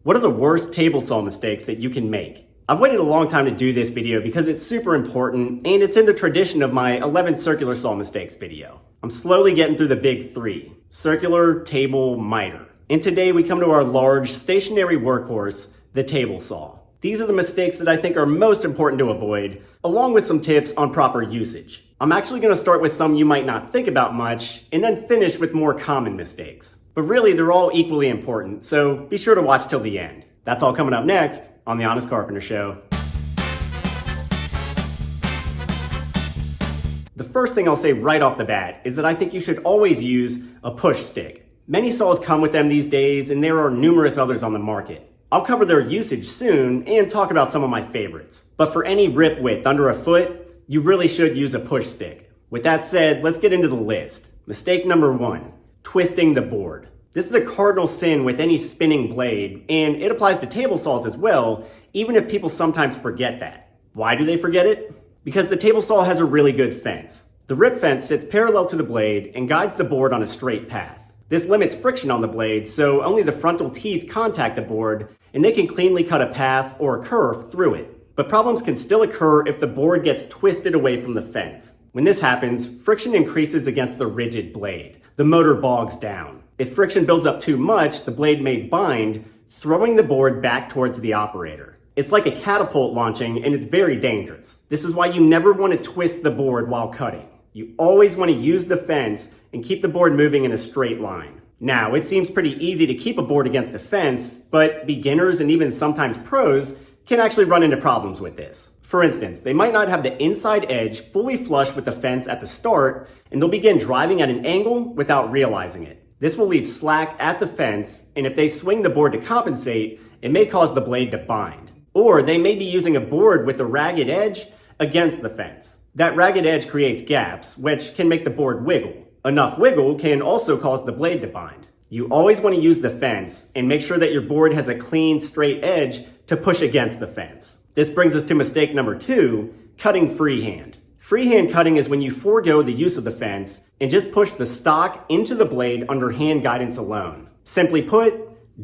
What are the worst table saw mistakes that you can make? I've waited a long time to do this video because it's super important and it's in the tradition of my 11 circular saw mistakes video. I'm slowly getting through the big three: circular, table, miter. And today we come to our large stationary workhorse, the table saw. These are the mistakes that I think are most important to avoid, along with some tips on proper usage. I'm actually going to start with some you might not think about much, and then finish with more common mistakes. But really, they're all equally important, so be sure to watch till the end. That's all coming up next on The Honest Carpenter Show. The first thing I'll say right off the bat is that I think you should always use a push stick. Many saws come with them these days, and there are numerous others on the market. I'll cover their usage soon and talk about some of my favorites. But for any rip width under a foot, you really should use a push stick. With that said, let's get into the list. Mistake number 1, twisting the board. This is a cardinal sin with any spinning blade, and it applies to table saws as well, even if people sometimes forget that. Why do they forget it? Because the table saw has a really good fence. The rip fence sits parallel to the blade and guides the board on a straight path. This limits friction on the blade, so only the frontal teeth contact the board, and they can cleanly cut a path or a curve through it. But problems can still occur if the board gets twisted away from the fence. When this happens, friction increases against the rigid blade. The motor bogs down. If friction builds up too much, the blade may bind, throwing the board back towards the operator. It's like a catapult launching, and it's very dangerous. This is why you never want to twist the board while cutting. You always want to use the fence and keep the board moving in a straight line. Now, it seems pretty easy to keep a board against a fence, but beginners and even sometimes pros can actually run into problems with this. For instance, they might not have the inside edge fully flush with the fence at the start, and they'll begin driving at an angle without realizing it. This will leave slack at the fence, and if they swing the board to compensate, it may cause the blade to bind. Or they may be using a board with a ragged edge against the fence. That ragged edge creates gaps, which can make the board wiggle. Enough wiggle can also cause the blade to bind. You always want to use the fence and make sure that your board has a clean, straight edge to push against the fence. This brings us to mistake number 2, cutting freehand. Freehand cutting is when you forego the use of the fence and just push the stock into the blade under hand guidance alone. Simply put,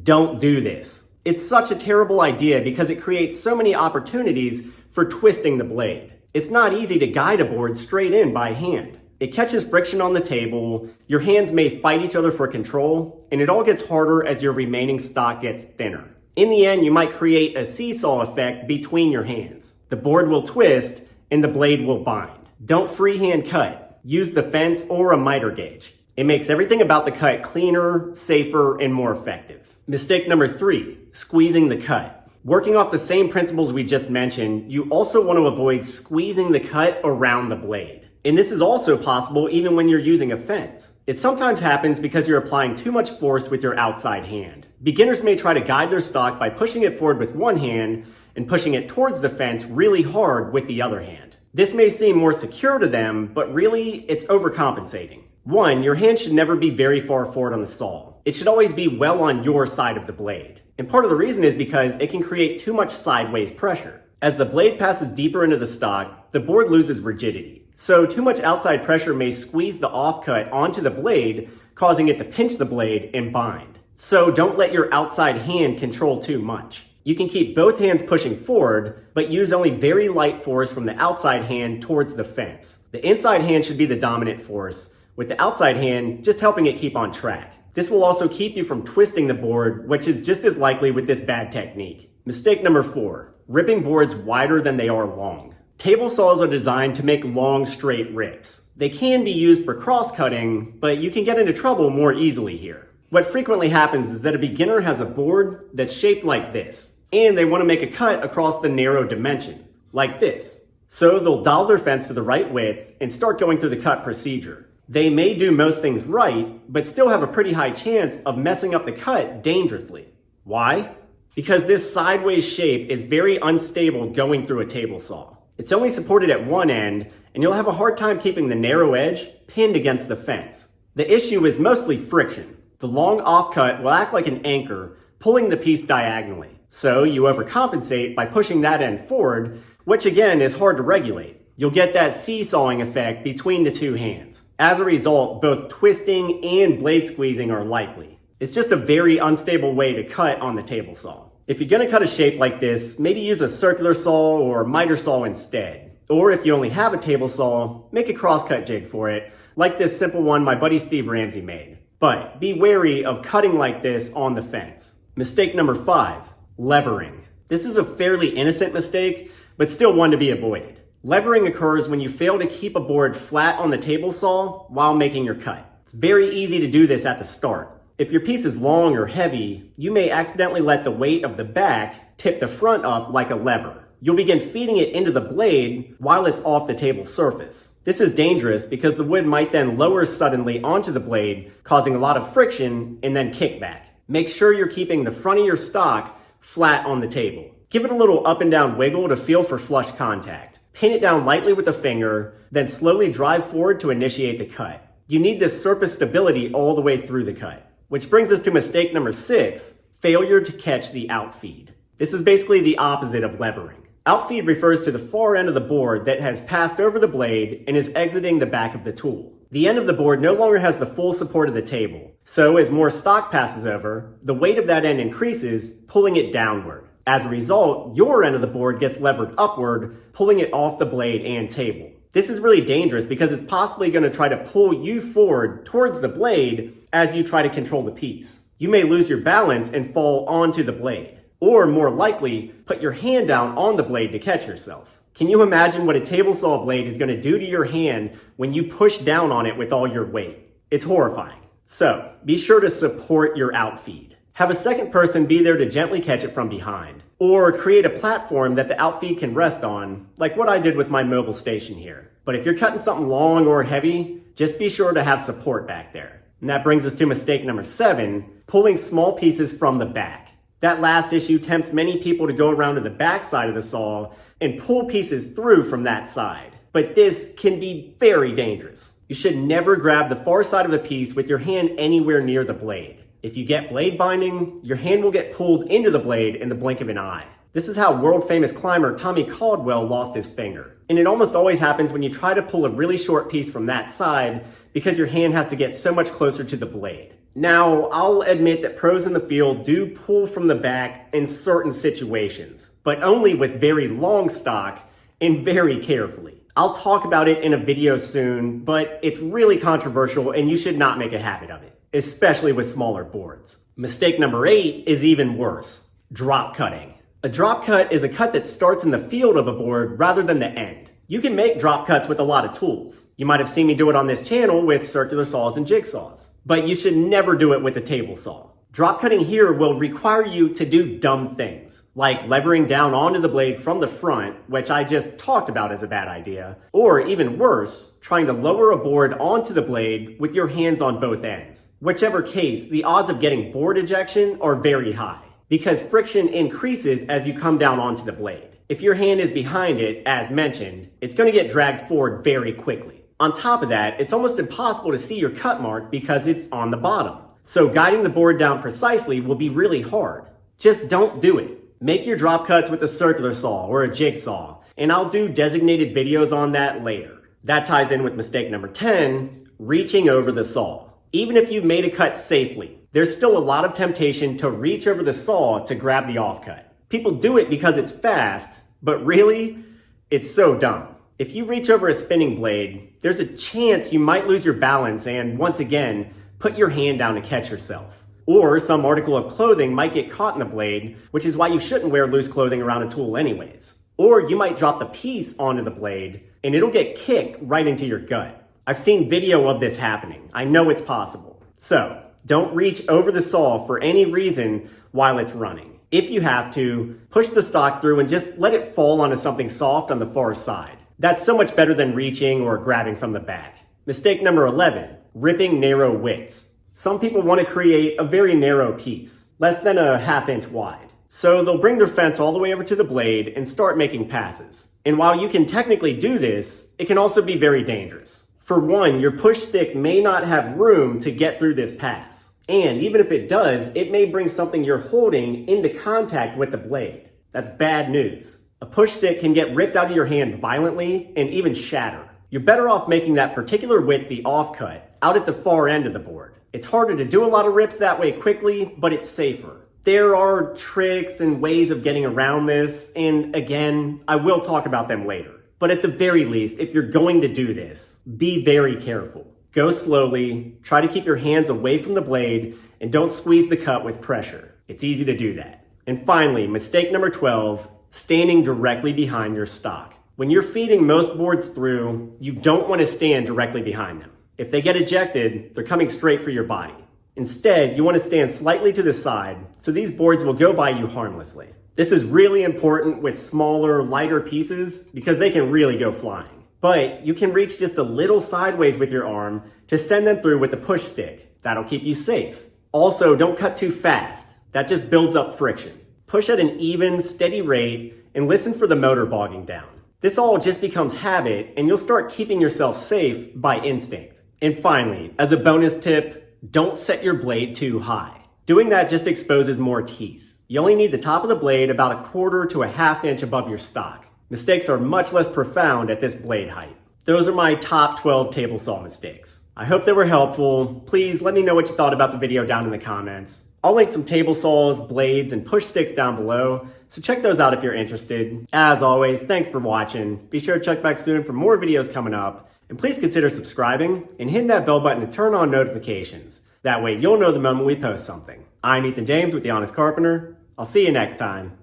don't do this. It's such a terrible idea because it creates so many opportunities for twisting the blade. It's not easy to guide a board straight in by hand. It catches friction on the table, your hands may fight each other for control, and it all gets harder as your remaining stock gets thinner. In the end, you might create a seesaw effect between your hands. The board will twist and the blade will bind. Don't freehand cut. Use the fence or a miter gauge. It makes everything about the cut cleaner, safer, and more effective. Mistake number 3, squeezing the cut. Working off the same principles we just mentioned, you also want to avoid squeezing the cut around the blade. And this is also possible even when you're using a fence. It sometimes happens because you're applying too much force with your outside hand. Beginners may try to guide their stock by pushing it forward with one hand and pushing it towards the fence really hard with the other hand. This may seem more secure to them, but really it's overcompensating. 1, your hand should never be very far forward on the saw. It should always be well on your side of the blade. And part of the reason is because it can create too much sideways pressure. As the blade passes deeper into the stock, the board loses rigidity. So too much outside pressure may squeeze the offcut onto the blade, causing it to pinch the blade and bind. So don't let your outside hand control too much. You can keep both hands pushing forward, but use only very light force from the outside hand towards the fence. The inside hand should be the dominant force, with the outside hand just helping it keep on track. This will also keep you from twisting the board, which is just as likely with this bad technique. Mistake number 4, ripping boards wider than they are long. Table saws are designed to make long, straight rips. They can be used for cross-cutting, but you can get into trouble more easily here. What frequently happens is that a beginner has a board that's shaped like this, and they want to make a cut across the narrow dimension, like this. So they'll dial their fence to the right width and start going through the cut procedure. They may do most things right, but still have a pretty high chance of messing up the cut dangerously. Why? Because this sideways shape is very unstable going through a table saw. It's only supported at one end, and you'll have a hard time keeping the narrow edge pinned against the fence. The issue is mostly friction. The long offcut will act like an anchor, pulling the piece diagonally. So you overcompensate by pushing that end forward, which again is hard to regulate. You'll get that seesawing effect between the two hands. As a result, both twisting and blade squeezing are likely. It's just a very unstable way to cut on the table saw. If you're gonna cut a shape like this, maybe use a circular saw or miter saw instead. Or if you only have a table saw, make a crosscut jig for it, like this simple one my buddy Steve Ramsey made. But be wary of cutting like this on the fence. Mistake number 5, levering. This is a fairly innocent mistake, but still one to be avoided. Levering occurs when you fail to keep a board flat on the table saw while making your cut. It's very easy to do this at the start. If your piece is long or heavy, you may accidentally let the weight of the back tip the front up like a lever. You'll begin feeding it into the blade while it's off the table surface. This is dangerous because the wood might then lower suddenly onto the blade, causing a lot of friction and then kickback. Make sure you're keeping the front of your stock flat on the table. Give it a little up and down wiggle to feel for flush contact. Pin it down lightly with a finger, then slowly drive forward to initiate the cut. You need this surface stability all the way through the cut. Which brings us to mistake number 6, failure to catch the outfeed. This is basically the opposite of levering. Outfeed refers to the far end of the board that has passed over the blade and is exiting the back of the tool. The end of the board no longer has the full support of the table, so as more stock passes over, the weight of that end increases, pulling it downward. As a result, your end of the board gets levered upward, pulling it off the blade and table. This is really dangerous because it's possibly going to try to pull you forward towards the blade as you try to control the piece. You may lose your balance and fall onto the blade. Or more likely, put your hand down on the blade to catch yourself. Can you imagine what a table saw blade is going to do to your hand when you push down on it with all your weight? It's horrifying. So, be sure to support your outfeed. Have a second person be there to gently catch it from behind. Or create a platform that the outfeed can rest on, like what I did with my mobile station here. But if you're cutting something long or heavy, just be sure to have support back there. And that brings us to mistake number 7, pulling small pieces from the back. That last issue tempts many people to go around to the back side of the saw and pull pieces through from that side. But this can be very dangerous. You should never grab the far side of the piece with your hand anywhere near the blade. If you get blade binding, your hand will get pulled into the blade in the blink of an eye. This is how world famous climber Tommy Caldwell lost his finger. And it almost always happens when you try to pull a really short piece from that side because your hand has to get so much closer to the blade. Now, I'll admit that pros in the field do pull from the back in certain situations, but only with very long stock and very carefully. I'll talk about it in a video soon, but it's really controversial and you should not make a habit of it, especially with smaller boards. Mistake number 8 is even worse, drop cutting. A drop cut is a cut that starts in the field of a board rather than the end. You can make drop cuts with a lot of tools. You might have seen me do it on this channel with circular saws and jigsaws. But you should never do it with a table saw. Drop cutting here will require you to do dumb things, like levering down onto the blade from the front, which I just talked about as a bad idea, or even worse, trying to lower a board onto the blade with your hands on both ends. Whichever case, the odds of getting board ejection are very high, because friction increases as you come down onto the blade. If your hand is behind it, as mentioned, it's going to get dragged forward very quickly. On top of that, it's almost impossible to see your cut mark because it's on the bottom. So guiding the board down precisely will be really hard. Just don't do it. Make your drop cuts with a circular saw or a jigsaw, and I'll do designated videos on that later. That ties in with mistake number 10, reaching over the saw. Even if you've made a cut safely, there's still a lot of temptation to reach over the saw to grab the offcut. People do it because it's fast, but really, it's so dumb. If you reach over a spinning blade, there's a chance you might lose your balance and, once again, put your hand down to catch yourself. Or some article of clothing might get caught in the blade, which is why you shouldn't wear loose clothing around a tool anyways. Or you might drop the piece onto the blade and it'll get kicked right into your gut. I've seen video of this happening. I know it's possible. So, don't reach over the saw for any reason while it's running. If you have to, push the stock through and just let it fall onto something soft on the far side. That's so much better than reaching or grabbing from the back. Mistake number 11, ripping narrow widths. Some people want to create a very narrow piece, less than a ½ inch wide. So they'll bring their fence all the way over to the blade and start making passes. And while you can technically do this, it can also be very dangerous. For one, your push stick may not have room to get through this pass. And even if it does, it may bring something you're holding into contact with the blade. That's bad news. A push stick can get ripped out of your hand violently and even shatter. You're better off making that particular width the offcut out at the far end of the board. It's harder to do a lot of rips that way quickly, but it's safer. There are tricks and ways of getting around this, and again, I will talk about them later. But at the very least, if you're going to do this, be very careful. Go slowly, try to keep your hands away from the blade, and don't squeeze the cut with pressure. It's easy to do that. And finally, mistake number 12, standing directly behind your stock. When you're feeding most boards through, you don't want to stand directly behind them. If they get ejected, they're coming straight for your body. Instead, you want to stand slightly to the side, so these boards will go by you harmlessly. This is really important with smaller, lighter pieces because they can really go flying. But you can reach just a little sideways with your arm to send them through with a push stick. That'll keep you safe. Also, don't cut too fast. That just builds up friction. Push at an even, steady rate and listen for the motor bogging down. This all just becomes habit and you'll start keeping yourself safe by instinct. And finally, as a bonus tip, don't set your blade too high. Doing that just exposes more teeth. You only need the top of the blade about a quarter to a half inch above your stock. Mistakes are much less profound at this blade height. Those are my top 12 table saw mistakes. I hope they were helpful. Please let me know what you thought about the video down in the comments. I'll link some table saws, blades, and push sticks down below, so check those out if you're interested. As always, thanks for watching. Be sure to check back soon for more videos coming up, and please consider subscribing and hit that bell button to turn on notifications. That way you'll know the moment we post something. I'm Ethan James with The Honest Carpenter. I'll see you next time.